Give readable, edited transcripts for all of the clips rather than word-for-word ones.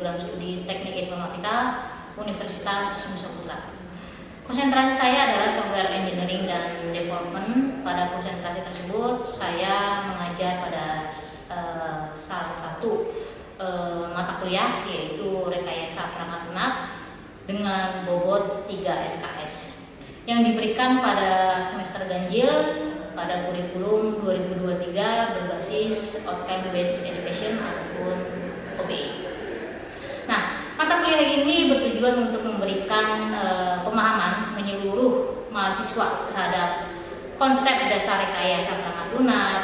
program studi Teknik Informatika Universitas Nusa Putra. Konsentrasi saya adalah Software Engineering dan Development. Pada konsentrasi tersebut saya mengajar pada salah satu mata kuliah, yaitu Rekayasa Perangkat Lunak dengan bobot 3 SKS yang diberikan pada semester ganjil pada kurikulum 2023 berbasis Outcome Based Education ataupun OBE. Nah, mata kuliah ini bertujuan untuk memberikan pemahaman menyeluruh mahasiswa terhadap konsep dasar rekayasa perangkat lunak,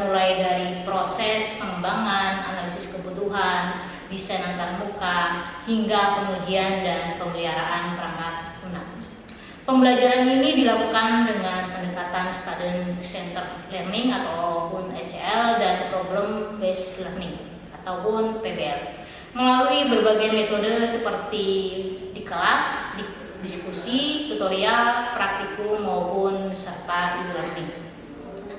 mulai dari proses pengembangan, analisis kebutuhan, desain antarmuka, hingga pengujian dan pemeliharaan perangkat lunak. Pembelajaran ini dilakukan dengan pendekatan Student Centered Learning ataupun SCL dan Problem Based Learning ataupun PBL melalui berbagai metode seperti di kelas, diskusi, tutorial, praktikum maupun serta e-learning.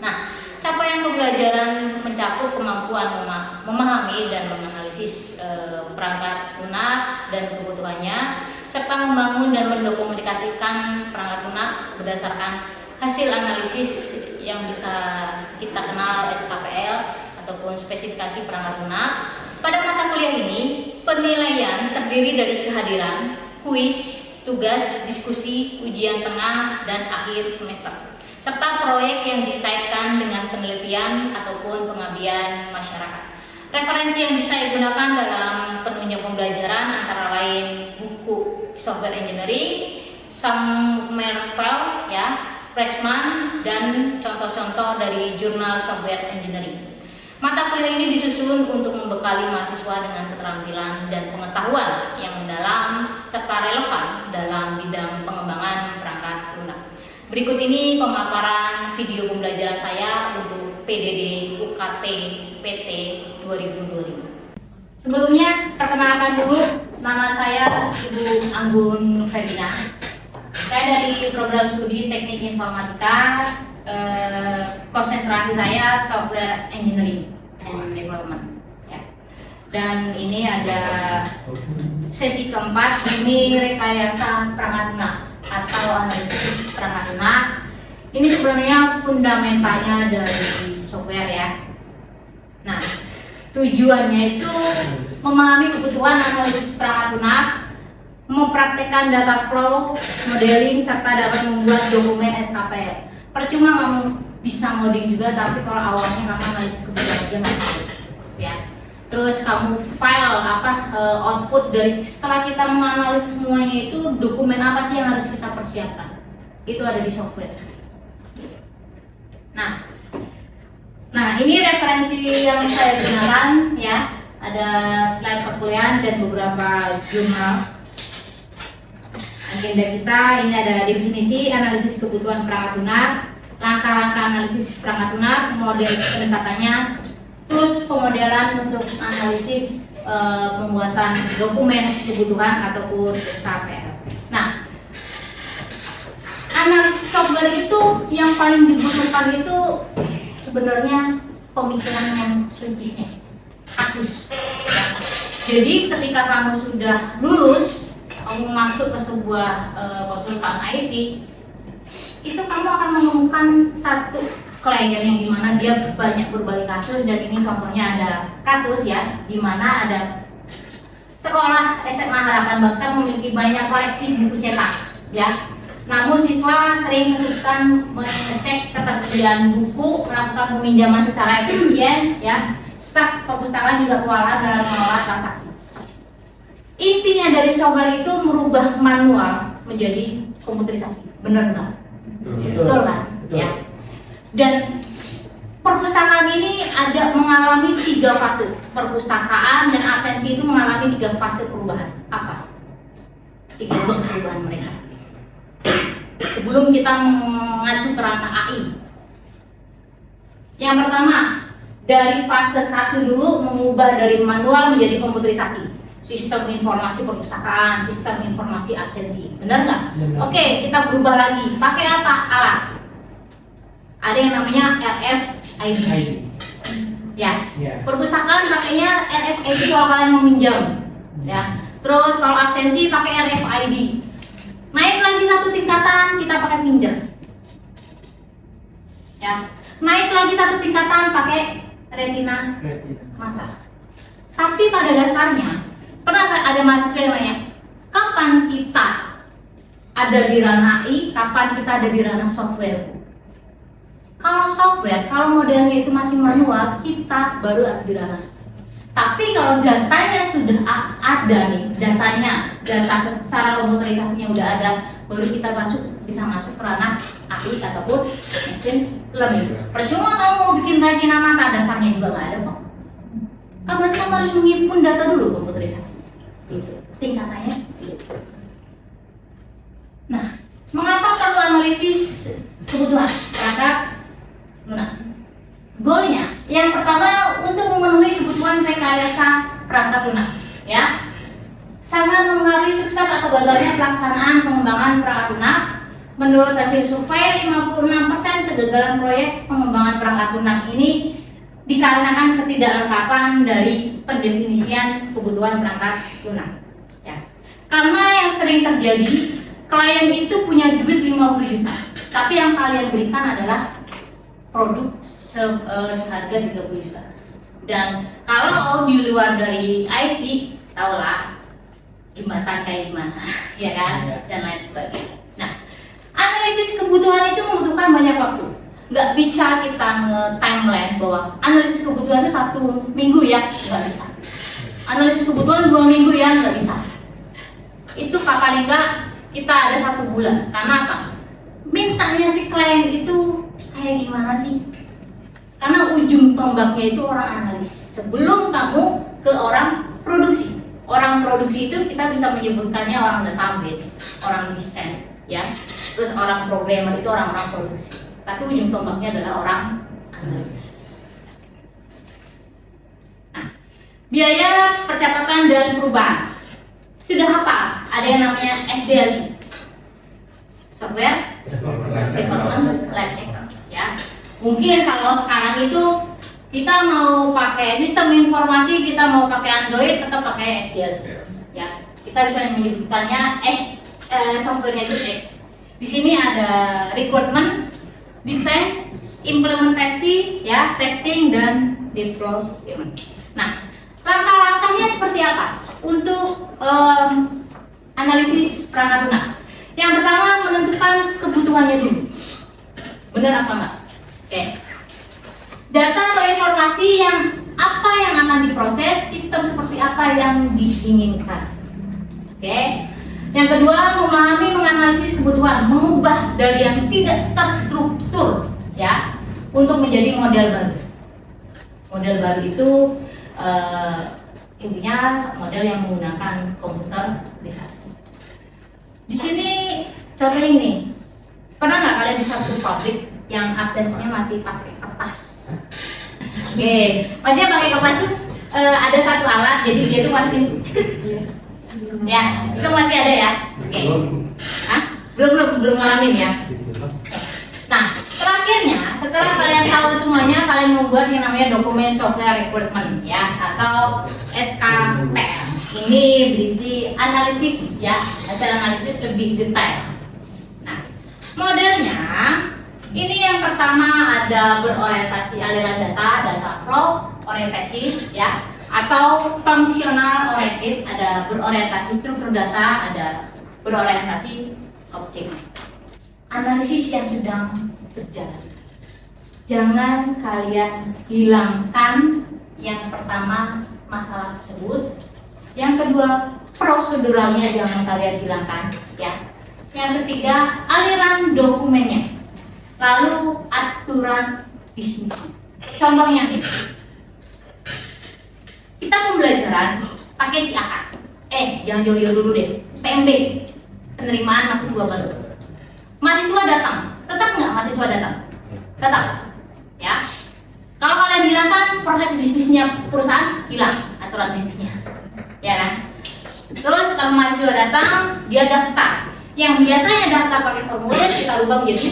Nah, capaian pembelajaran mencakup kemampuan memahami dan menganalisis perangkat lunak dan kebutuhannya, serta membangun dan mendokumentasikan perangkat lunak berdasarkan hasil analisis yang bisa kita kenal SKPL ataupun spesifikasi perangkat lunak. Pada mata kuliah ini, penilaian terdiri dari kehadiran, kuis, tugas, diskusi, ujian tengah dan akhir semester, serta proyek yang dikaitkan dengan penelitian ataupun pengabdian masyarakat. Referensi yang bisa digunakan dalam penunjang pembelajaran antara lain buku Software Engineering, Sommerfeld, Pressman, dan contoh-contoh dari jurnal Software Engineering. Mata kuliah ini disusun untuk membekali mahasiswa dengan keterampilan dan pengetahuan yang mendalam serta relevan dalam bidang pengembangan perangkat lunak. Berikut ini pemaparan video pembelajaran saya untuk PDD UKT PT 2025. Sebelumnya, perkenalkan dulu, nama saya Ibu Anggun Ferdina. Saya dari program studi Teknik Informatika, konsentrasi saya Software Engineering and Development. Dan ini ada sesi keempat, ini rekayasa perangkat lunak atau analisis perangkat lunak. Ini sebenarnya fundamentalnya dari software ya. Nah, tujuannya itu memahami kebutuhan analisis perangkat lunak, mempraktekkan data flow, modeling, serta dapat membuat dokumen SKPL. Percuma kamu bisa ngoding juga, tapi kalau awalnya kamu analisis kebutuhan aja nggak bisa, ya. Terus kamu file output dari setelah kita menganalisis semuanya itu dokumen apa sih yang harus kita persiapkan? Itu ada di software. Nah ini referensi yang saya gunakan ya. Ada slide perkuliahan dan beberapa jurnal. Agenda kita ini ada definisi analisis kebutuhan perangkat lunak, langkah-langkah analisis perangkat lunak, model pendekatannya, terus pemodelan untuk analisis pembuatan dokumen kebutuhan ataupun SKPL. Nah, analisis software itu yang paling dibutuhkan itu sebenarnya pemikiran yang kritisnya, kasus. Jadi ketika kamu sudah lulus, kamu masuk ke sebuah konsultan IT, itu kamu akan menemukan satu klien yang dimana dia banyak berbagai kasus, dan ini contohnya ada kasus ya, dimana ada sekolah SMA Harapan Bangsa memiliki banyak koleksi buku cetak ya. Namun siswa sering kesulitan mengecek ketersediaan buku, melakukan peminjaman secara efisien ya. Staf perpustakaan juga kewalahan dalam mengelola transaksi. Intinya dari software itu merubah manual menjadi komputerisasi, benar nggak? Betul kan? Ya. Dan perpustakaan ini ada mengalami 3 fase. Perpustakaan dan atensi itu mengalami 3 fase perubahan. Apa? 3 fase perubahan mereka. Sebelum kita mengacu ke ranah AI. Yang pertama, dari fase 1 dulu mengubah dari manual menjadi komputerisasi. Sistem informasi perpustakaan, sistem informasi absensi, benar nggak? Oke, kita berubah lagi. Pakai apa? Alat. Ada yang namanya RFID. Ya. Perpustakaan pakainya RFID kalau kalian meminjam. ya. Terus kalau absensi pakai RFID. Naik lagi satu tingkatan kita pakai finger, ya. Naik lagi satu tingkatan pakai retina mata. Tapi pada dasarnya pernah ada mahasiswa yang nanya, kapan kita ada di ranah AI, kapan kita ada di ranah software? Kalau software, kalau modelnya itu masih manual, kita baru ada di ranah software. Tapi kalau datanya sudah ada nih, data secara komputerisasinya udah ada, baru kita bisa masuk ke ranah AI ataupun machine learning. Percuma kamu mau bikin retina mata, dasarnya juga nggak ada kok. Kan berarti kamu harus menghimpun data dulu komputerisasinya. Gitu. Tingkatannya gitu. Nah, mengapa perlu analisis kebutuhan perangkat lunak? Goalnya, yang pertama untuk memenuhi kebutuhan rekayasa perangkat lunak, ya. Sangat mempengaruhi sukses atau gagalnya pelaksanaan pengembangan perangkat lunak. Menurut hasil survei, 56% kegagalan proyek pengembangan perangkat lunak ini dikarenakan ketidaklengkapan dari pendefinisian kebutuhan perangkat lunak, ya. Karena yang sering terjadi, klien itu punya duit 50 juta, tapi yang kalian berikan adalah produk seharga 30 juta. Dan kalau di luar dari IT, tahulah jembatan kayak gimana, ya kan, dan lain sebagainya. Nah, analisis kebutuhan itu membutuhkan banyak waktu. Nggak bisa kita nge-timeline bahwa analisis kebutuhan itu 1 minggu ya, nggak bisa. Analisis kebutuhan 2 minggu ya, nggak bisa. Itu paling nggak kita ada 1 bulan. Karena apa? Mintanya si klien itu kayak gimana sih? Karena ujung tombaknya itu orang analis. Sebelum kamu ke orang produksi. Orang produksi itu kita bisa menyebutkannya orang database, orang desain, ya. Terus orang programmer itu orang-orang produksi. Tapi ujung tombaknya adalah orang analis. Nah, biaya percatatan dan perubahan. Sudah apa? Ada yang namanya SDLC. Software Development Lifecycle, ya. Mungkin kalau sekarang itu kita mau pakai sistem informasi, kita mau pakai Android, tetap pakai SDLC, ya. Kita bisa menyebutkannya softwarenya itu X. Di sini ada requirement, desain, implementasi, ya, testing dan deployment. Nah, langkah-langkahnya seperti apa untuk analisis perangkat lunak? Yang pertama, menentukan kebutuhannya dulu. Benar apa enggak? Oke. Data atau informasi yang apa yang akan diproses, sistem seperti apa yang diinginkan. Oke. Yang kedua, memahami menganalisis kebutuhan, mengubah dari yang tidak terstruktur, ya, untuk menjadi model baru. Model baru itu intinya model yang menggunakan komputerisasi. Di sini contohnya ini, pernah nggak kalian di satu pabrik yang absensinya masih pakai kertas? Oke, maksudnya pakai kertas itu ada satu alat, jadi dia itu masukin, ya, itu masih ada ya? Oke, belum ngalamin ya? Nah, terakhirnya setelah kalian tahu semuanya, kalian membuat yang namanya dokumen software requirement, ya, atau SKP. Ini berisi analisis, ya, hasil analisis lebih detail. Nah, modelnya ini yang pertama ada berorientasi aliran data flow orientasi, ya, atau functional oriented, ada berorientasi struktur data, ada berorientasi objek. Analisis yang sedang berjalan. Jangan kalian hilangkan yang pertama masalah tersebut. Yang kedua, proseduralnya jangan kalian hilangkan, ya. Yang ketiga, aliran dokumennya. Lalu aturan bisnis. Contohnya, kita pembelajaran pakai si akad. Jangan jauh-jauh dulu deh. PMB, penerimaan mahasiswa baru. Mahasiswa datang, tetap nggak mahasiswa datang? Tetap, ya. Kalau kalian hilangkan, proses bisnisnya perusahaan hilang, aturan bisnisnya, ya kan? Terus kalau mahasiswa datang, dia daftar. Yang biasanya daftar pakai formulir, kita ubah menjadi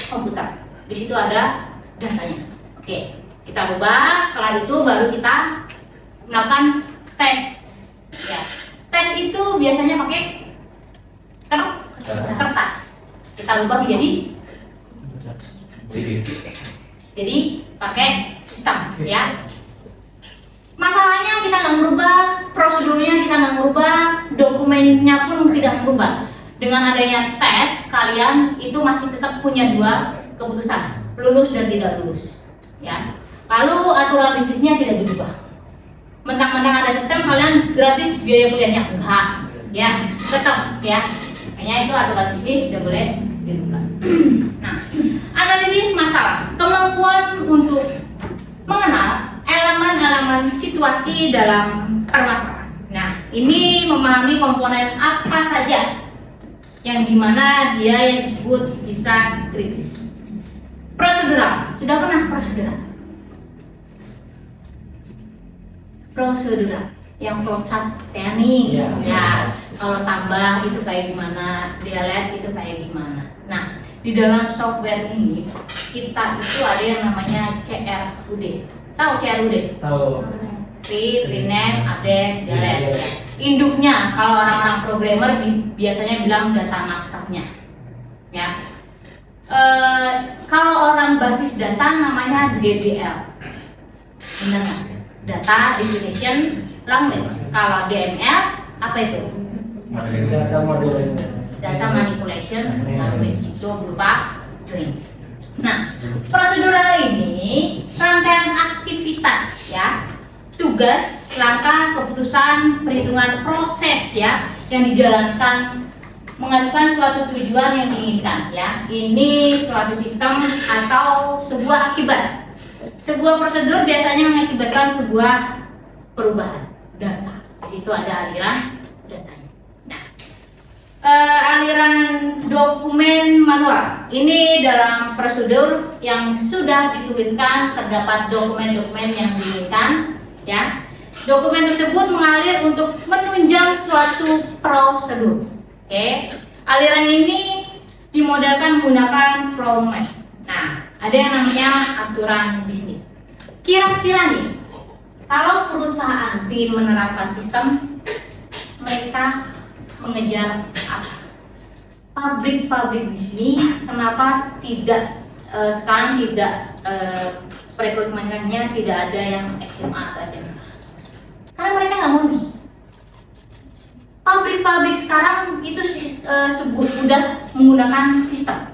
komputer. Di situ ada datanya. Oke, kita ubah. Setelah itu baru kita melakukan tes Ya, tes itu biasanya pakai kertas. Kita ubah menjadi pakai sistem, ya. Masalahnya kita nggak merubah, prosedurnya kita nggak merubah, dokumennya pun tidak merubah. Dengan adanya tes, kalian itu masih tetap punya dua keputusan, lulus dan tidak lulus, ya. Lalu aturan bisnisnya tidak dirubah. Mentang-mentang ada sistem, kalian gratis biaya kuliahnya enggak, ya, tetap, ya. Hanya itu aturan bisnis tidak boleh dirubah. Nah, analisis masalah, kemampuan untuk mengenal elemen-elemen situasi dalam permasalahan. Nah, ini memahami komponen apa saja yang dimana dia yang disebut bisa kritis. Prosedural, sudah pernah prosedural? Prosedural, yang flowchart teknik, ya. Kalau tambah itu kayak gimana, delete itu kayak gimana. Nah, di dalam software ini kita itu ada yang namanya CRUD. Tahu CRUD? Tahu. Read, rename, update, delete. Ya. Induknya kalau orang-orang programmer biasanya bilang data masternya. Ya. Kalau orang basis data namanya DDL. Benar nggak? Data Definition Language. Kalau DML apa itu? Data modeling. Data Manipulation Language, itu berupa string. Nah, prosedural ini rangkaian aktivitas, ya, tugas, langkah, keputusan, perhitungan proses, ya, yang dijalankan menghasilkan suatu tujuan yang diinginkan, ya. Ini suatu sistem atau sebuah akibat. Sebuah prosedur biasanya mengakibatkan sebuah perubahan data. Di situ ada aliran datanya. Nah, aliran dokumen manual. Ini dalam prosedur yang sudah dituliskan terdapat dokumen-dokumen yang diinginkan, ya. Dokumen tersebut mengalir untuk menunjang suatu prosedur. Oke. Aliran ini dimodelkan menggunakan flow map. Nah, ada yang namanya aturan bisnis. Kira-kira nih, kalau perusahaan ingin menerapkan sistem, mereka mengejar apa? Pabrik-pabrik di sini kenapa tidak sekarang tidak rekrutmennya tidak ada yang SMA atau SMK? Karena mereka nggak mau nih. Pabrik-pabrik sekarang itu sudah menggunakan sistem,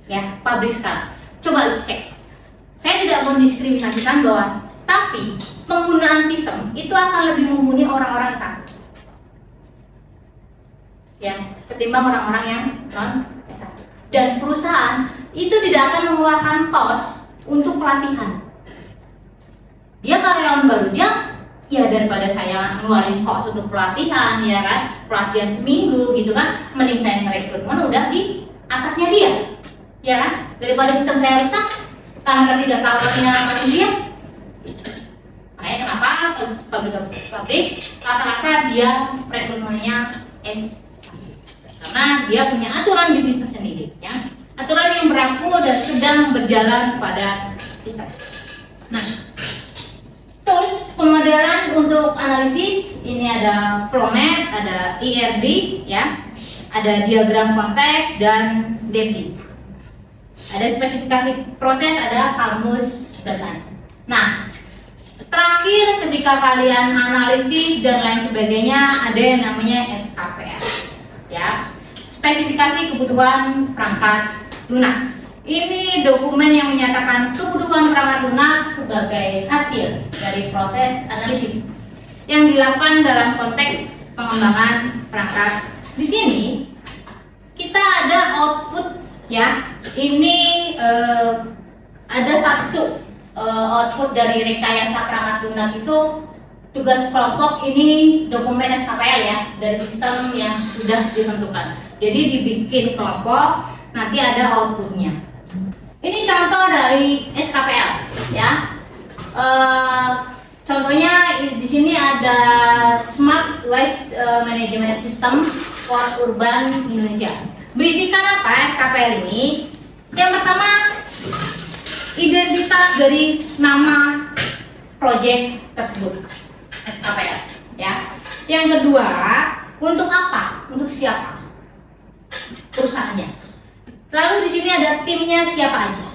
ya, pabrik sekarang. Coba cek. Saya tidak mendiskriminasikan bahwa, tapi penggunaan sistem itu akan lebih mumpuni orang-orang S1, ya, ketimbang orang-orang yang non S1. Dan perusahaan itu tidak akan mengeluarkan cost untuk pelatihan. Dia karyawan baru, dia, ya, daripada saya ngeluarin cost untuk pelatihan, ya kan, pelatihan seminggu gitu kan, mending saya ngerekrutmen udah di atasnya dia, ya kan, daripada sistem saya rusak karena ketidaktahuannya manusia. Makanya kenapa pabrik rata-rata dia rekrutmennya S1, karena dia punya aturan bisnis tersendiri, ya, aturan yang berlaku dan sedang berjalan pada sistem. Nah, tools pemodelan untuk analisis ini ada flowmap, ada IRD, ya, ada diagram konteks dan DEFI. Ada spesifikasi proses, ada kalmus data. Nah, terakhir ketika kalian analisis dan lain sebagainya ada yang namanya SKPL, ya, spesifikasi kebutuhan perangkat lunak. Ini dokumen yang menyatakan kebutuhan perangkat lunak sebagai hasil dari proses analisis yang dilakukan dalam konteks pengembangan perangkat. Di sini kita ada output, ya. Ini ada satu output dari rekayasa perangkat lunak itu tugas kelompok, ini dokumen SKPL, ya, dari sistem yang sudah ditentukan. Jadi dibikin kelompok, nanti ada outputnya. Ini contoh dari SKPL, ya. Contohnya di sini ada Smart Waste Management System for Urban Indonesia. Berisikan apa SKPL ini? Yang pertama, identitas dari nama proyek tersebut, SKPL, ya. Yang kedua, untuk apa? Untuk siapa? Perusahaannya. Lalu di sini ada timnya siapa aja.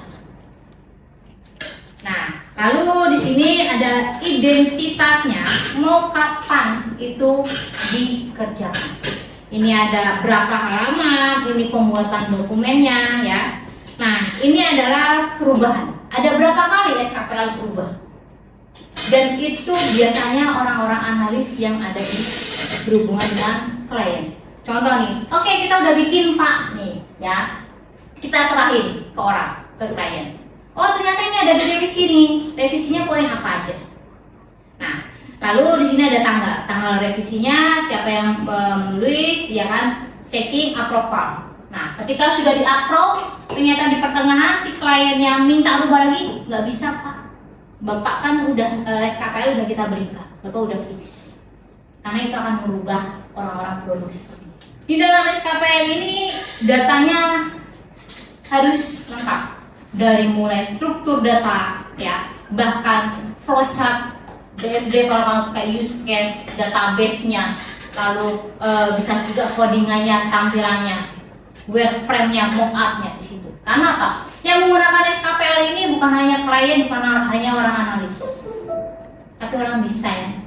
Nah, lalu di sini ada identitasnya, mau kapan itu dikerjakan. Ini ada berapa halaman, ini pembuatan dokumennya ya. Nah, ini adalah perubahan. Ada berapa kali SKPL berubah? Dan itu biasanya orang-orang analis yang ada di berhubungan dengan klien. Contoh nih, oke, kita udah bikin Pak nih ya. Kita serahin ke orang, ke klien. Oh, ternyata ini ada di revisi nih. Revisinya poin apa aja? Nah, lalu di sini ada tanggal revisinya, siapa yang menulis, ya kan? Checking approval. Nah, ketika sudah di-approve, ternyata di pertengahan si kliennya minta rubah lagi, nggak bisa Pak. Bapak kan udah SKPL udah kita berikan, Bapak udah fix. Karena itu akan merubah orang-orang produksi. Di dalam SKPL ini datanya harus lengkap, dari mulai struktur data, ya, bahkan flowchart, DFD kalau kamu pakai use case, database-nya, lalu bisa juga codingannya, tampilannya, wireframe-nya, mockup-nya di situ. Karena apa? Yang menggunakan SKPL ini bukan hanya klien, bukan hanya orang analis, tapi orang desain,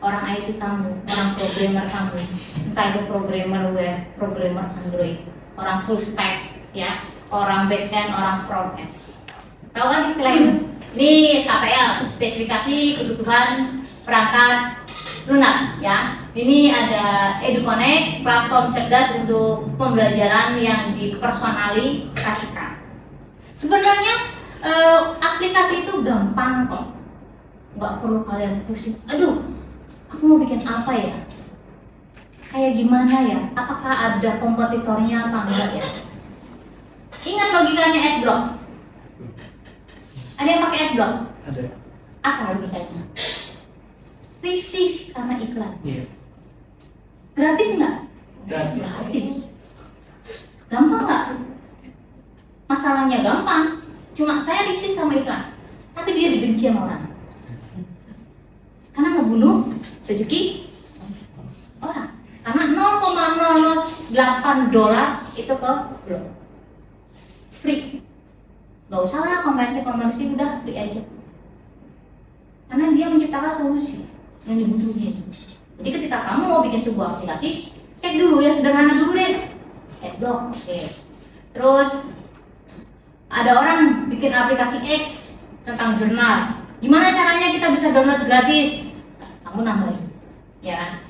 orang IT kamu, orang programmer kamu, entah itu programmer web, programmer Android, orang full stack, ya, orang back end, orang front end. Tahu kan istilah itu? Ini SKPL, spesifikasi kebutuhan perangkat lunak, ya. Ini ada EduConnect, platform cerdas untuk pembelajaran yang dipersonalisasikan. Sebenarnya aplikasi itu gampang kok, nggak perlu kalian pusing. Aduh, aku mau bikin apa ya? Kayak gimana ya? Apakah ada kompetitornya apa enggak ya? Ingat logikanya adblock. Ada yang pakai adblock? Ada. Apa logikanya? Risih karena iklan. Iya. Gratis nggak? Gratis. Gratis. Gampang nggak? Masalahnya gampang. Cuma saya risih sama iklan, tapi dia dibenci sama orang. Karena ngebunuh rezeki orang. Karena $0,008 itu ke blok. Free. Gak usah lah komersi udah free aja. Karena dia menciptakan solusi yang dibutuhin. Jadi ketika kamu mau bikin sebuah aplikasi, cek dulu ya, sederhana dulu deh. Adblock, oke. Terus ada orang bikin aplikasi X tentang jurnal. Gimana caranya kita bisa download gratis? Kamu nambahin, ya kan?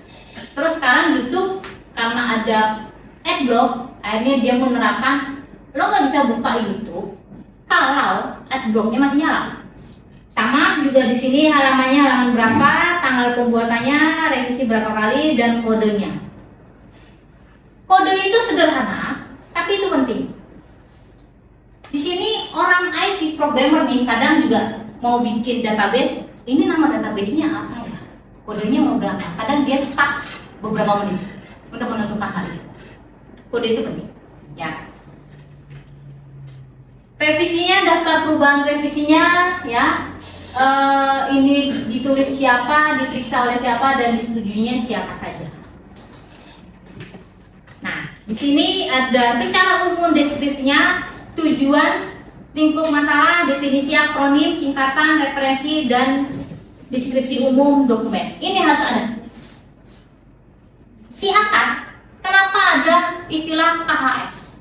Terus sekarang YouTube karena ada adblock, akhirnya dia menerapkan lo nggak bisa buka YouTube kalau adblocknya masih nyala. Sama juga di sini halamannya halaman berapa, tanggal pembuatannya, revisi berapa kali, dan kodenya. Kode itu sederhana, tapi itu penting. Di sini orang IT programmer nih kadang juga mau bikin database. Ini nama database-nya apa ya? Kodenya mau berapa? Kadang dia stuck beberapa menit untuk menentukan hal itu. Kode itu penting, ya. Revisinya, daftar perubahan revisinya, ya. Ini ditulis siapa, diperiksa oleh siapa, dan disetujuinya siapa saja. Nah, di sini ada secara umum deskripsinya, tujuan, lingkup masalah, definisi akronim, singkatan, referensi, dan deskripsi umum dokumen. Ini harus ada. Siapa? Kenapa ada istilah KHS?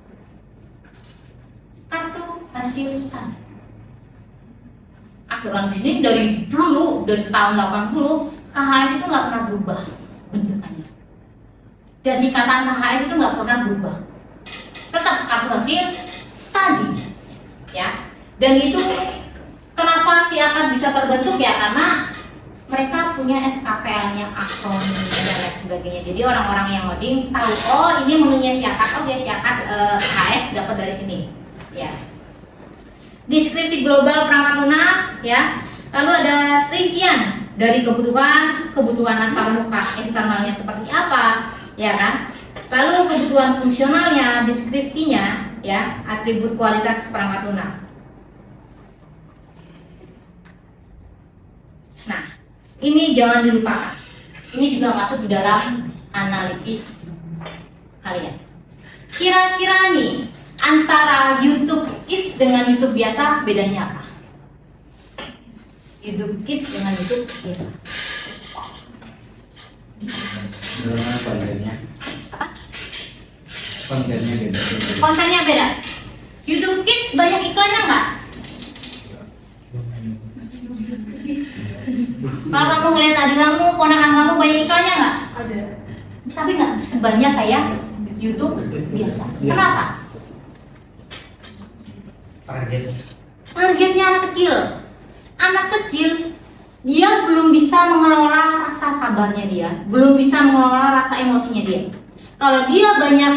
Kartu hasil standar. Aturan bisnis dari dulu, dari tahun 80, KHS itu nggak pernah berubah bentukannya. Dan singkatan KHS itu nggak pernah berubah. Tetap kartu hasil studi, ya. Dan itu kenapa si akad bisa terbentuk ya? Karena mereka punya SKPL-nya, akronim dan lain sebagainya. Jadi orang-orang yang ngoding tahu, oh ini menunya si akad, oh dia si akad KHS dapat dari sini, ya. Deskripsi global perangkat lunak, ya. Lalu ada rincian dari kebutuhan antarmuka eksternalnya seperti apa, ya kan. Lalu kebutuhan fungsionalnya, deskripsinya, ya, atribut kualitas perangkat lunak. Nah, ini jangan dilupakan. Ini juga masuk di dalam analisis kalian. Kira-kira nih antara YouTube Kids dengan YouTube biasa bedanya apa? YouTube Kids dengan YouTube biasa. Bagaimana kontennya? Apa? Kontennya beda. Kontennya beda. YouTube Kids banyak iklannya nggak? Kalau kamu ngeliat adik kamu, ponakan kamu banyak iklannya nggak? Ada. Tapi nggak sebanyak kayak YouTube biasa. Kenapa? Targetnya anak kecil. Anak kecil dia belum bisa mengelola rasa sabarnya dia, belum bisa mengelola rasa emosinya dia. Kalau dia banyak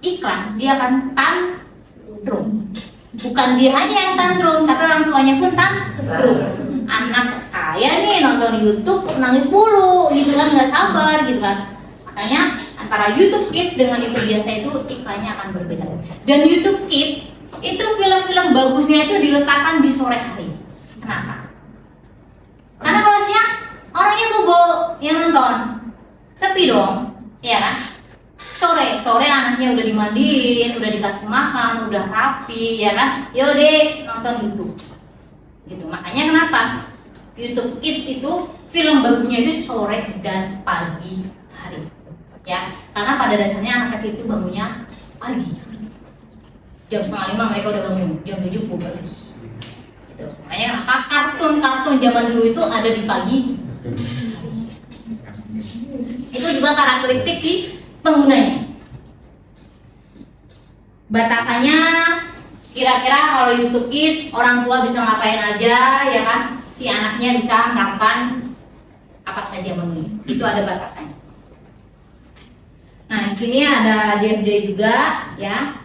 iklan, dia akan tantrum. Bukan dia aja yang tantrum, tapi orang tuanya pun tantrum. Anak saya nih nonton YouTube nangis mulu, gitu kan, nggak sabar, gitu kan. Makanya antara YouTube Kids dengan YouTube biasa itu iklannya akan berbeda. Dan YouTube Kids itu film-film bagusnya itu diletakkan di sore hari. Kenapa? Karena kalau siang orangnya bobo yang nonton, sepi dong, ya kan? Sore anaknya udah dimandiin, udah dikasih makan, udah rapi, ya kan? Yaudah nonton YouTube. Gitu. Makanya kenapa YouTube Kids itu film bagusnya itu sore dan pagi hari, ya? Karena pada dasarnya anak kecil itu bangunnya pagi. Jam 4:30 mereka udah bangun, jam 7 pulang lagi. Gitu. Makanya kenapa kartun zaman dulu itu ada di pagi. Itu juga karakteristik si penggunanya. Batasannya kira-kira kalau YouTube Kids orang tua bisa ngapain aja, ya kan? Si anaknya bisa melakukan apa saja maunya. Itu ada batasannya. Nah, di sini ada DFD juga, ya.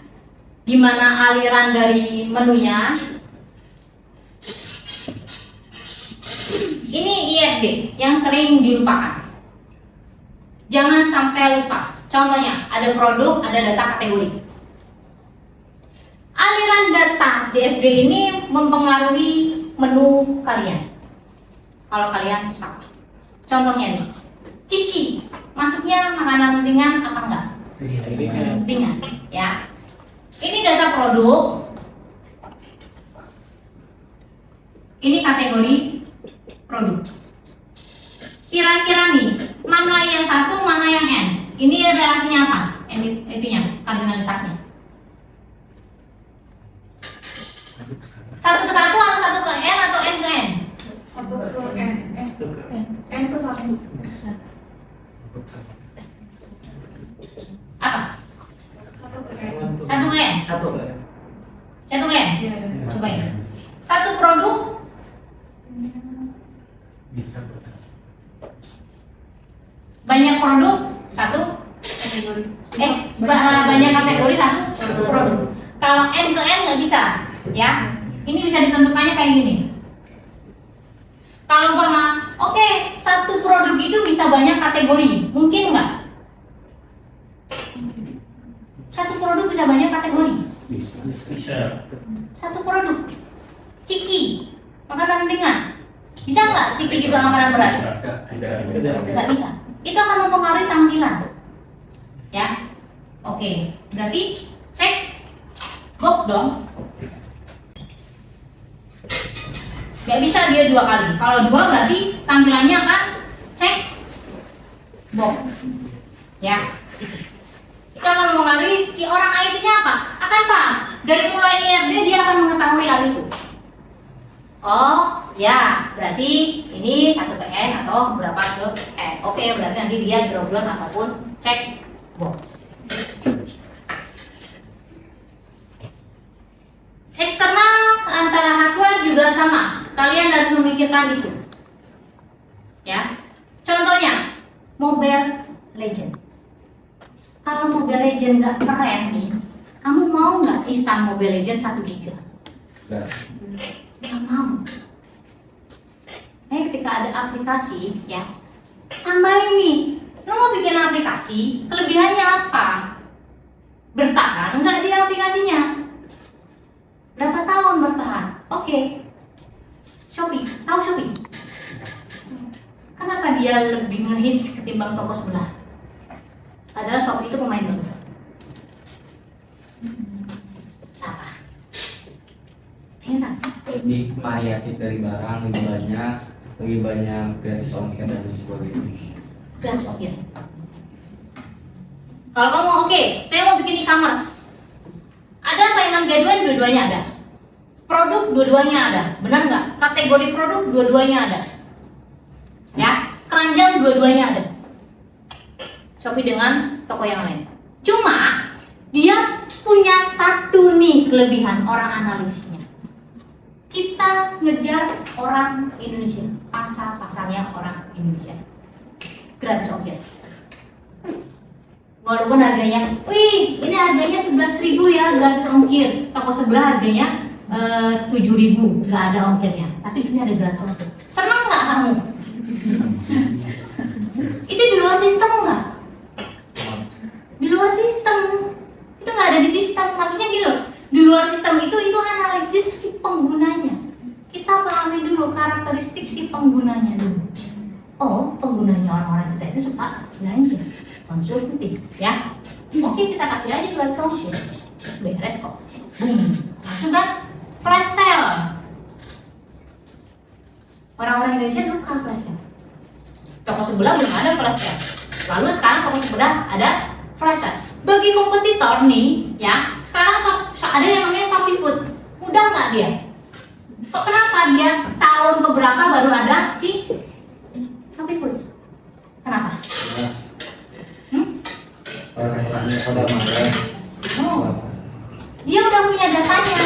Gimana aliran dari menunya? Ini IFD yang sering dilupakan. Jangan sampai lupa. Contohnya, ada produk, ada data kategori. Aliran data DFD ini mempengaruhi menu kalian. Kalau kalian salah. Contohnya nih, ciki, masuknya makanan ringan apa enggak? Ringan, ya. Ini data produk. Ini kategori produk. Kira-kira nih, mana yang satu, mana yang N? Ini relasinya apa? Intinya, kardinalitasnya. Satu ke satu atau satu ke N atau N ke N? Satu ke N. N ke satu. Apa? Satu ke N. Satu ke N? Satu kan? Satu ke N? Iya. Coba ya. Satu produk Bisa. banyak produk satu Kategori. banyak kategori satu produk. Kalau N ke N nggak bisa, ya. Ini bisa ditentukannya kayak gini. Kalau umpama, oke, satu produk itu bisa banyak kategori, mungkin nggak? Satu produk bisa banyak kategori. Bisa. Satu produk, ciki, makanan ringan, bisa nggak? Ciki juga makanan berat? Nggak bisa. Itu akan mempengaruhi tampilan, ya. Oke, berarti cek box dong. Nggak bisa dia dua kali. Kalau dua berarti tampilannya akan cek box, ya. Itu akan mempengaruhi si orang IT-nya apa? Akan paham. Dari mulai IRD dia akan mengetahui hal itu. Oh, ya, berarti ini satu ke N atau berapa ke N. Oke, berarti nanti dia dropdown ataupun cek box. Eksternal antara hardware juga sama. Kalian harus memikirkan itu. Ya. Contohnya, Mobile Legend. Kalau Mobile Legend nggak keren nih, kamu mau nggak instan Mobile Legend 1 GB? Nggak mau. Ketika ada aplikasi, ya, tambahin nih. Lo mau bikin aplikasi, kelebihannya apa? Bertahan nggak di aplikasinya? Berapa tahun bertahan? Oke. Shopee, tahu Shopee? Kenapa kenapa dia lebih ngehits ketimbang toko sebelah? Adalah Shopee itu pemain baru. Apa? Enak. Lebih variatif dari barang, lebih banyak gratis ongkir dan sebagainya. Gratis ongkir. Kalau kamu oke, saya mau bikin e-commerce. Ada mainan gaduan, dua-duanya ada. Produk dua-duanya ada, benar nggak? Kategori produk dua-duanya ada. Ya, keranjang dua-duanya ada. Shopee dengan toko yang lain. Cuma dia punya satu nih kelebihan orang analisisnya. Kita ngejar orang Indonesia, pasarnya orang Indonesia. Gratis ongkir. Walaupun harganya, wih, ini harganya 11.000 ya, gratis ongkir. Toko sebelah harganya 7.000, nggak ada ongkirnya. Tapi di sini ada gratis ongkir. Seneng nggak kamu? Itu di luar sistem nggak? Di luar sistem. Itu nggak ada di sistem. Maksudnya gini loh. Di luar sistem itu analisis si penggunanya. Kita pahami dulu karakteristik si penggunanya dulu. Oh, penggunanya orang-orang kita itu suka belanja, konsumtif, ya. Oke, kita kasih aja gratis ongkir. Beres kok. Langsung kan? Flash sale. Orang-orang Indonesia suka flash sale. Toko sebelah belum ada flash sale. Lalu sekarang toko sebelah ada flash sale. Bagi kompetitor nih, ya, sekarang ada yang namanya Shopee Food. Mudah nggak dia? Kok kenapa dia tahun keberapa baru ada si Shopee Food? Kenapa? Jelas. Kalau saya tanya pada Maret. Oh. Dia udah punya datanya.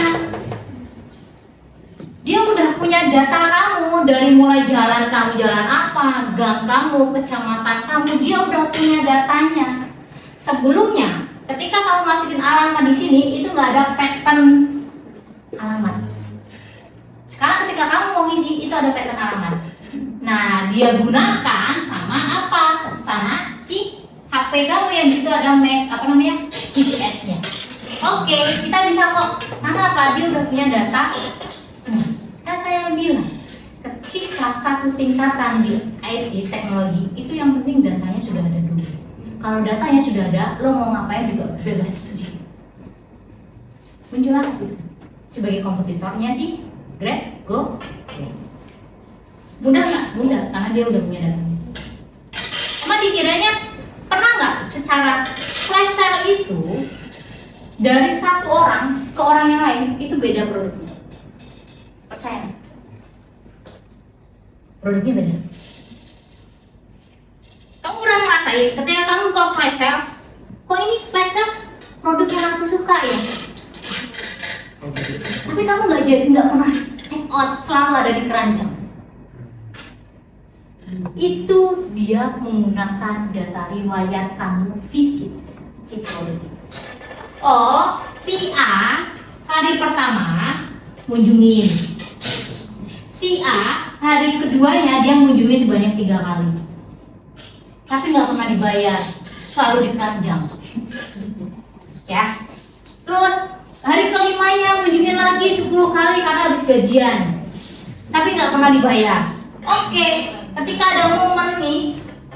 Dia udah punya data kamu dari mulai jalan kamu jalan apa, gang kamu, kecamatan kamu, dia udah punya datanya. Sebelumnya, ketika kamu masukin alamat di sini, itu nggak ada pattern alamat. Sekarang ketika kamu mau ngisi, itu ada pattern alamat. Nah, dia gunakan sama apa? Sama si HP kamu yang di situ ada GPS-nya. Oke, kita bisa kok. Kenapa? Dia udah punya data. Kan saya bilang, ketika satu tingkatan di IT teknologi itu yang penting datanya sudah ada dulu. Kalau datanya sudah ada, lo mau ngapain juga bebas. Muncullah sebagai kompetitornya sih, Grab, Go. Mudah nggak? Mudah, karena dia udah punya datanya. Cuma dikiranya pernah nggak secara flash sale itu dari satu orang ke orang yang lain itu beda produknya? Percaya? Produknya beda. Kamu udah ngerasain ketika kamu ke flash sale, kok ini flash sale produk yang aku suka ya? Tapi kamu nggak pernah check out, selalu ada di keranjang. Itu dia menggunakan data riwayat kamu visit si produk itu. Oh, si A hari pertama kunjungin, si A hari keduanya dia kunjungi sebanyak 3 kali, tapi nggak pernah dibayar, selalu di keranjang, ya. Terus hari kelimanya kunjungin lagi 10 kali karena habis gajian, tapi nggak pernah dibayar. Oke, ketika ada momen nih,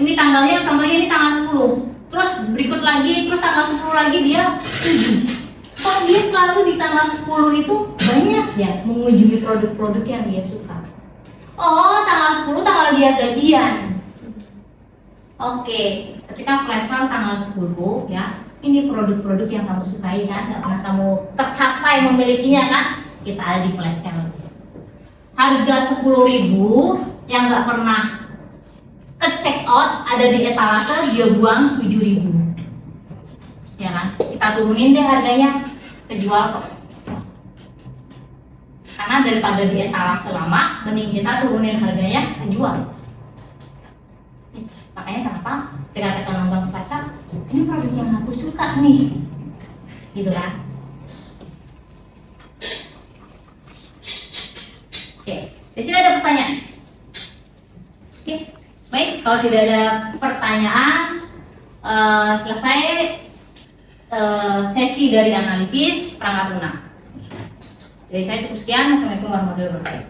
ini tanggalnya ini tanggal 10. Terus berikut lagi, terus tanggal 10 lagi dia kok dia selalu di tanggal 10 itu banyak ya mengunjungi produk-produk yang dia suka. Oh, tanggal 10 tanggal dia gajian. Oke, ketika flash sale tanggal 10 ya, ini produk-produk yang kamu sukai kan, gak pernah kamu tercapai memilikinya kan, kita ada di flash sale. Harga 10.000 yang gak pernah ke check out ada di etalase, dia buang 7.000, ya kan? Kita turunin deh harganya, kejual kok. Karena daripada di etalase lama, mending kita turunin harganya, kejual. Makanya kenapa ketika kita nonton flash sale, ini produk yang aku suka nih, gitu kan? Oke, di sini ada pertanyaan. Oke. Baik, kalau tidak ada pertanyaan, selesai sesi dari analisis perangkat lunak. Jadi saya cukup sekian. Assalamualaikum warahmatullahi wabarakatuh.